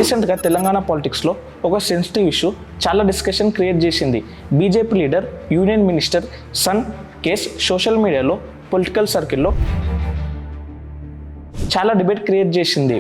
రీసెంట్గా తెలంగాణ పాలిటిక్స్లో ఒక సెన్సిటివ్ ఇష్యూ చాలా డిస్కషన్ క్రియేట్ చేసింది. BJP leader union minister son case social మీడియాలో పొలిటికల్ సర్కిల్లో చాలా డిబేట్ క్రియేట్ చేసింది.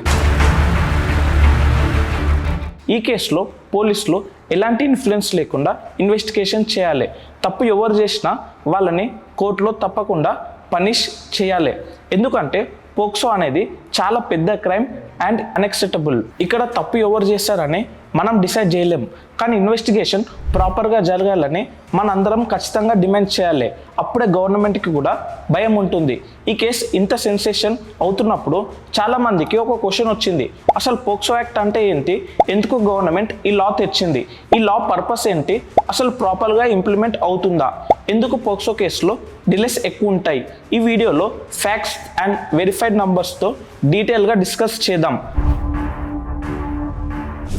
ఈ కేసులో పోలీసులు ఎలాంటి ఇన్ఫ్లుయెన్స్ లేకుండా ఇన్వెస్టిగేషన్ చేయాలి. తప్పు ఎవరు చేసినా వాళ్ళని కోర్టులో తప్పకుండా పనిష్ చేయాలి. ఎందుకంటే పోక్సో అనేది చాలా పెద్ద క్రైమ్ అండ్ అన్ఎక్సెప్టబుల్. ఇక్కడ తప్పు ఎవరు చేశారని మనం డిసైడ్ చేయలేం, కానీ ఇన్వెస్టిగేషన్ ప్రాపర్గా జరగాలని మనందరం ఖచ్చితంగా డిమాండ్ చేయాలి. అప్పుడే గవర్నమెంట్కి కూడా భయం ఉంటుంది. ఈ కేసు ఇంత సెన్సేషన్ అవుతున్నప్పుడు చాలామందికి ఒక క్వశ్చన్ వచ్చింది, అసలు పోక్సో యాక్ట్ అంటే ఏంటి, ఎందుకు గవర్నమెంట్ ఈ లా తెచ్చింది, ఈ లా పర్పస్ ఏంటి, అసలు ప్రాపర్గా ఇంప్లిమెంట్ అవుతుందా, ఎందుకు పోక్సో కేసులో డిలేస్ ఎక్కువ ఉంటాయి. ఈ వీడియోలో ఫ్యాక్ట్స్ అండ్ వెరిఫైడ్ నంబర్స్తో డీటెయిల్గా డిస్కస్ చేద్దాం.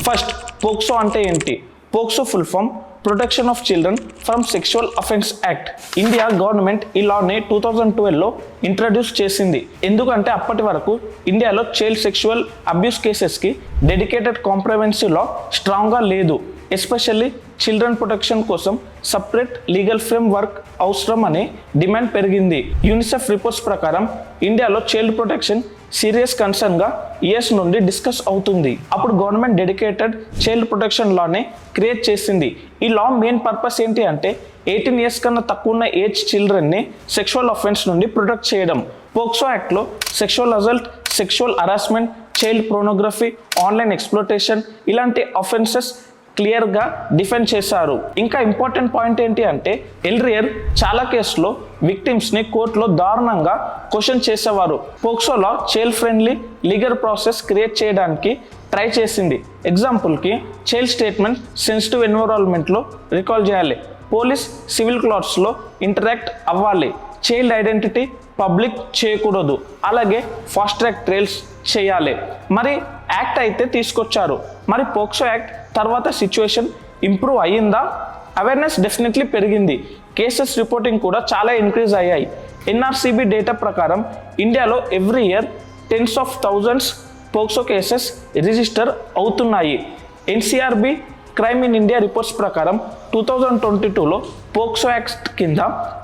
ఫస్ట్, పోక్సో అంటే ఏంటి? POCSO full form protection of children from sexual offence act. India government ఈ లాని 2012లో ఇంట్రడ్యూస్ చేసింది. ఎందుకంటే అప్పటి వరకు ఇండియాలో చైల్డ్ సెక్షువల్ అబ్యూస్ కేసెస్కి డెడికేటెడ్ కాంప్రహెన్సివ్ లా స్ట్రాంగ్గా లేదు. ఎస్పెషల్లీ చిల్డ్రన్ ప్రొటెక్షన్ కోసం సపరేట్ లీగల్ ఫ్రేమ్ వర్క్ అవసరం అనే డిమాండ్ పెరిగింది. యూనిసెఫ్ రిపోర్ట్స్ ప్రకారం ఇండియాలో చైల్డ్ ప్రొటెక్షన్ సీరియస్ కన్సర్న్గా ఇయర్స్ నుండి డిస్కస్ అవుతుంది. అప్పుడు గవర్నమెంట్ డెడికేటెడ్ చైల్డ్ ప్రొటెక్షన్ లాని క్రియేట్ చేసింది. ఈ లా మెయిన్ పర్పస్ ఏంటి అంటే 18 ఇయర్స్ కన్నా తక్కువ ఉన్న ఏజ్ చిల్డ్రన్ని సెక్షువల్ అఫెన్స్ నుండి ప్రొటెక్ట్ చేయడం. పోక్సో యాక్ట్లో sexual assault, sexual harassment, child pornography, online exploitation ఇలాంటి అఫెన్సెస్ క్లియర్గా డిఫైన్ చేశారు. ఇంకా ఇంపార్టెంట్ పాయింట్ ఏంటి అంటే ఎల్రియర్ చాలా కేసులో విక్టిమ్స్ని కోర్టులో దారుణంగా క్వశ్చన్ చేసేవారు. పోక్సోలో child friendly legal process create చేయడానికి ట్రై చేసింది. ఎగ్జాంపుల్కి చైల్డ్ స్టేట్మెంట్ సెన్సిటివ్ ఎన్విరాన్మెంట్లో రికాల్ చేయాలి, పోలీస్ సివిల్ క్లాత్స్లో ఇంటరాక్ట్ అవ్వాలి, చైల్డ్ ఐడెంటిటీ పబ్లిక్ చేయకూడదు, అలాగే ఫాస్ట్ ట్రాక్ ట్రయల్స్ చేయాలి. మరి యాక్ట్ అయితే తీసుకొచ్చారు. మరి పోక్సో యాక్ట్ తర్వాత సిచ్యువేషన్ ఇంప్రూవ్ అయ్యిందా? అవేర్నెస్ డెఫినెట్లీ పెరిగింది. కేసెస్ రిపోర్టింగ్ కూడా చాలా ఇంక్రీజ్ అయ్యాయి. ఎన్ఆర్సీబీ డేటా ప్రకారం ఇండియాలో every year tens of thousands POCSO cases register అవుతున్నాయి. NCRB crime in India reports ప్రకారం 2022లో పోక్సో యాక్ట్ కింద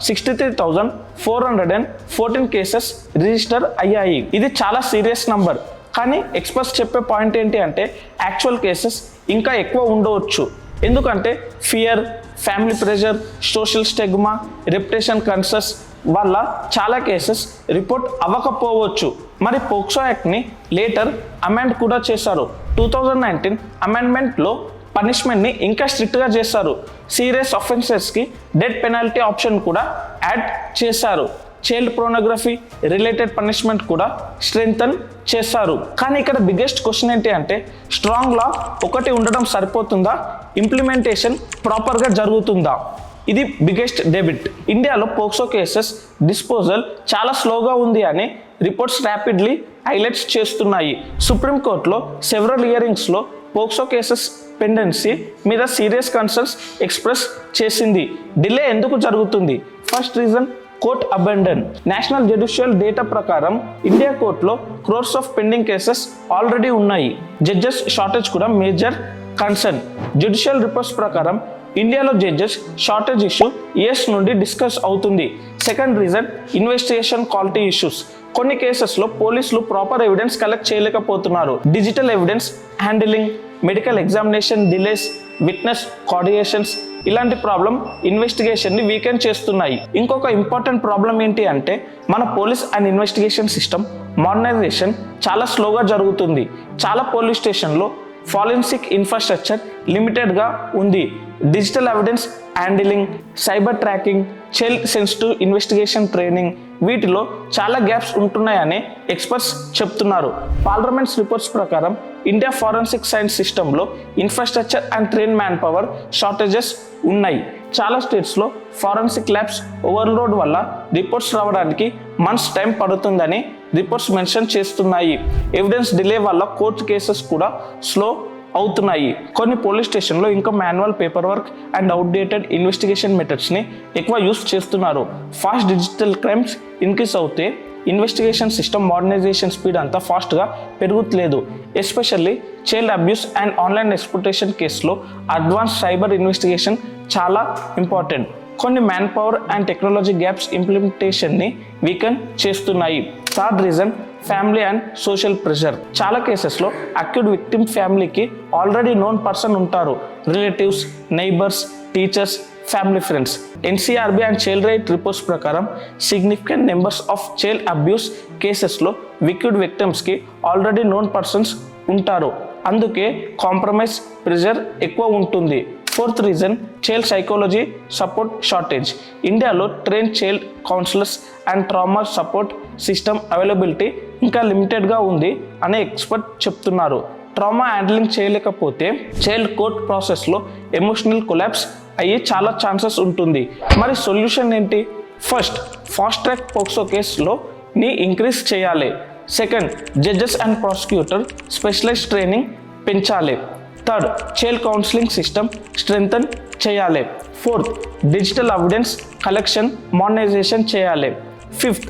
63,414 కేసెస్ రిజిస్టర్ అయ్యాయి. ఇది చాలా సీరియస్ నంబర్. కానీ ఎక్స్పర్ట్స్ చెప్పే పాయింట్ ఏంటి అంటే యాక్చువల్ కేసెస్ ఇంకా ఎక్కువ ఉండవచ్చు. ఎందుకంటే fear, family pressure, social stigma, reputation concerns వల్ల చాలా కేసెస్ రిపోర్ట్ అవ్వకపోవచ్చు. మరి పోక్సో యాక్ట్ని లేటర్ అమెండ్ కూడా చేశారు. 2019 అమెండ్మెంట్లో పనిష్మెంట్ని ఇంకా స్ట్రిక్ట్గా చేశారు. సీరియస్ అఫెన్సెస్కి డెత్ పెనాల్టీ ఆప్షన్ కూడా యాడ్ చేశారు. చైల్డ్ పోర్నోగ్రఫీ రిలేటెడ్ పనిష్మెంట్ కూడా స్ట్రెంగ్తన్ చేశారు. కానీ ఇక్కడ బిగ్గెస్ట్ క్వశ్చన్ ఏంటి అంటే స్ట్రాంగ్ లా ఒకటి ఉండడం సరిపోతుందా, ఇంప్లిమెంటేషన్ ప్రాపర్గా జరుగుతుందా? ఇది బిగ్గెస్ట్ డెబిట్. ఇండియాలో పోక్సో కేసెస్ డిస్పోజల్ చాలా స్లోగా ఉంది అని రిపోర్ట్స్ ర్యాపిడ్లీ హైలైట్స్ చేస్తున్నాయి. సుప్రీంకోర్టులో సెవరల్ హియరింగ్స్లో పోక్సో కేసెస్ పెండెన్సీ మీద సీరియస్ కన్సర్న్స్ ఎక్స్ప్రెస్ చేసింది. డిలే ఎందుకు జరుగుతుంది? First reason, court అబెండన్. National judicial data ప్రకారం ఇండియా కోర్టులో crores of pending cases already ఉన్నాయి. జడ్జెస్ షార్టేజ్ కూడా మేజర్ కన్సర్న్. జ్యుడిషియల్ రిపోర్ట్స్ ప్రకారం ఇండియాలో జడ్జెస్ షార్టేజ్ ఇష్యూ ఇయర్స్ నుండి డిస్కస్ అవుతుంది. Second reason, investigation quality issues. కొన్ని కేసెస్లో పోలీసులు ప్రాపర్ ఎవిడెన్స్ కలెక్ట్ చేయలేకపోతున్నారు. Digital evidence handling, medical examination delays, witness coordinations ఇలాంటి ప్రాబ్లం ఇన్వెస్టిగేషన్ని వీకెండ్ చేస్తున్నాయి. ఇంకొక ఇంపార్టెంట్ ప్రాబ్లం ఏంటి అంటే మన police and investigation system modernization చాలా స్లోగా జరుగుతుంది. చాలా పోలీస్ స్టేషన్లో ఫారెన్సిక్ ఇన్ఫ్రాస్ట్రక్చర్ లిమిటెడ్గా ఉంది. Digital evidence handling, cyber tracking, child sensitive investigation training వీటిలో చాలా గ్యాప్స్ ఉంటున్నాయని ఎక్స్పర్ట్స్ చెప్తున్నారు. పార్లమెంట్స్ రిపోర్ట్స్ ప్రకారం ఇండియా ఫారెన్సిక్ సైన్స్ సిస్టంలో infrastructure and train manpower shortages ఉన్నాయి. చాలా స్టేట్స్లో ఫారెన్సిక్ ల్యాబ్స్ ఓవర్లోడ్ వల్ల రిపోర్ట్స్ రావడానికి మంత్స్ టైం పడుతుందని రిపోర్ట్స్ మెన్షన్ చేస్తున్నాయి. ఎవిడెన్స్ డిలే వల్ల కోర్టు కేసెస్ కూడా స్లో అవుతున్నాయి. కొన్ని పోలీస్ స్టేషన్లో ఇంకా manual paperwork and outdated investigation మెథడ్స్ని ఎక్కువ యూస్ చేస్తున్నారు. ఫాస్ట్ డిజిటల్ క్రైమ్స్ ఇంక్రీస్ అవుతే ఇన్వెస్టిగేషన్ సిస్టమ్ మోడర్నైజేషన్ స్పీడ్ అంతా ఫాస్ట్గా పెరుగుతలేదు. Especially child abuse and online exploitation కేసులో అడ్వాన్స్ సైబర్ ఇన్వెస్టిగేషన్ చాలా ఇంపార్టెంట్. కొన్ని manpower and technology gaps ఇంప్లిమెంటేషన్ని వీకెన్ చేస్తున్నాయి. Third reason family and social pressure. చాలా కేసెస్లో అక్యూడ్ విక్టిమ్ ఫ్యామిలీకి ఆల్రెడీ నోన్ పర్సన్ ఉంటారు. Relatives, neighbours, teachers, family friends. NCRB and child right reports ప్రకారం significant numbers of child abuse కేసెస్లో victim విక్టిమ్స్కి already known persons ఉంటారు. అందుకే కాంప్రమైజ్ ప్రెషర్ ఎక్కువ ఉంటుంది. Fourth reason child psychology support shortage. ఇండియాలో train child counsellors and trauma support system availability ఇంకా లిమిటెడ్గా ఉంది అని ఎక్స్పర్ట్ చెప్తున్నారు. ట్రామా హ్యాండ్లింగ్ చేయలేకపోతే చైల్డ్ కోర్ట్ ప్రాసెస్లో ఎమోషనల్ కొలాప్స్ అయ్యే చాలా ఛాన్సెస్ ఉంటుంది. మరి సొల్యూషన్ ఏంటి? ఫస్ట్, ఫాస్ట్ ట్రాక్ పోక్సో కేసులో ఇంక్రీజ్ చేయాలి. Second, judges and prosecutor specialise training పెంచాలి. Third, child counselling system strengthen చేయాలి. Fourth, digital evidence collection modernisation చేయాలి. ఫిఫ్త్,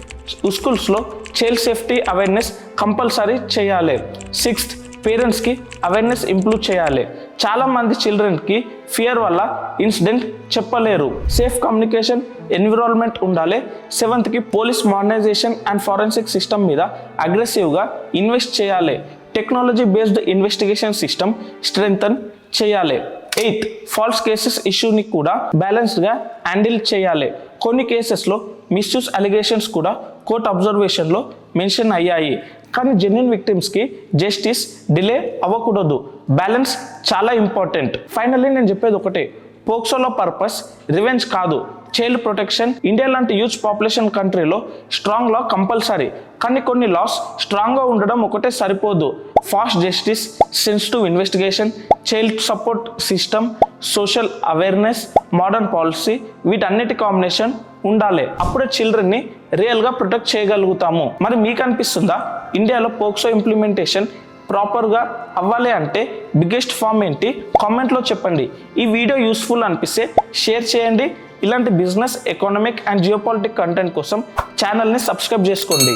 స్కూల్స్లో చైల్డ్ సేఫ్టీ అవేర్నెస్ కంపల్సరీ చేయాలి. సిక్స్త్, పేరెంట్స్కి అవేర్నెస్ ఇంప్రూవ్ చేయాలి. చాలామంది చిల్డ్రన్కి ఫియర్ వల్ల ఇన్సిడెంట్ చెప్పలేరు. సేఫ్ కమ్యూనికేషన్ ఎన్విరాన్మెంట్ ఉండాలి. సెవెంత్కి police modernisation and forensic system మీద అగ్రెసివ్గా ఇన్వెస్ట్ చేయాలి. Technology based investigation system strengthen చేయాలి. ఎయిత్, ఫాల్స్ కేసెస్ ఇష్యూని కూడా బ్యాలెన్స్డ్గా హ్యాండిల్ చేయాలి. కొన్ని కేసెస్లో మిస్యూస్ అలిగేషన్స్ కూడా కోర్ట్ అబ్జర్వేషన్లో మెన్షన్ అయ్యాయి. కానీ జెన్యున్ విక్టిమ్స్కి జస్టిస్ డిలే అవ్వకూడదు. బ్యాలెన్స్ చాలా ఇంపార్టెంట్. ఫైనల్లీ నేను చెప్పేది ఒకటే, పోక్సోలో పర్పస్ రివెంజ్ కాదు, చైల్డ్ ప్రొటెక్షన్. ఇండియా లాంటి హ్యూజ్ పాపులేషన్ కంట్రీలో స్ట్రాంగ్ లా కంపల్సరీ. కానీ కొన్ని లాస్ స్ట్రాంగ్గా ఉండడం ఒకటే సరిపోదు. Fast justice, sensitive investigation, child support system, social awareness, modern policy, వీటన్నిటి కాంబినేషన్ ఉండాలి. అప్పుడే చిల్డ్రన్ని రియల్గా ప్రొటెక్ట్ చేయగలుగుతాము. మరి మీకు అనిపిస్తుందా ఇండియాలో పోక్సో ఇంప్లిమెంటేషన్ ప్రాపర్గా అవ్వాలి అంటే బిగ్గెస్ట్ ఫామ్ ఏంటి? కామెంట్లో చెప్పండి. ఈ వీడియో యూస్ఫుల్ అనిపిస్తే షేర్ చేయండి. ఇలాంటి బిజినెస్, ఎకనామిక్ అండ్ జియోపాలిటిక్ కంటెంట్ కోసం ఛానల్ని సబ్స్క్రైబ్ చేసుకోండి.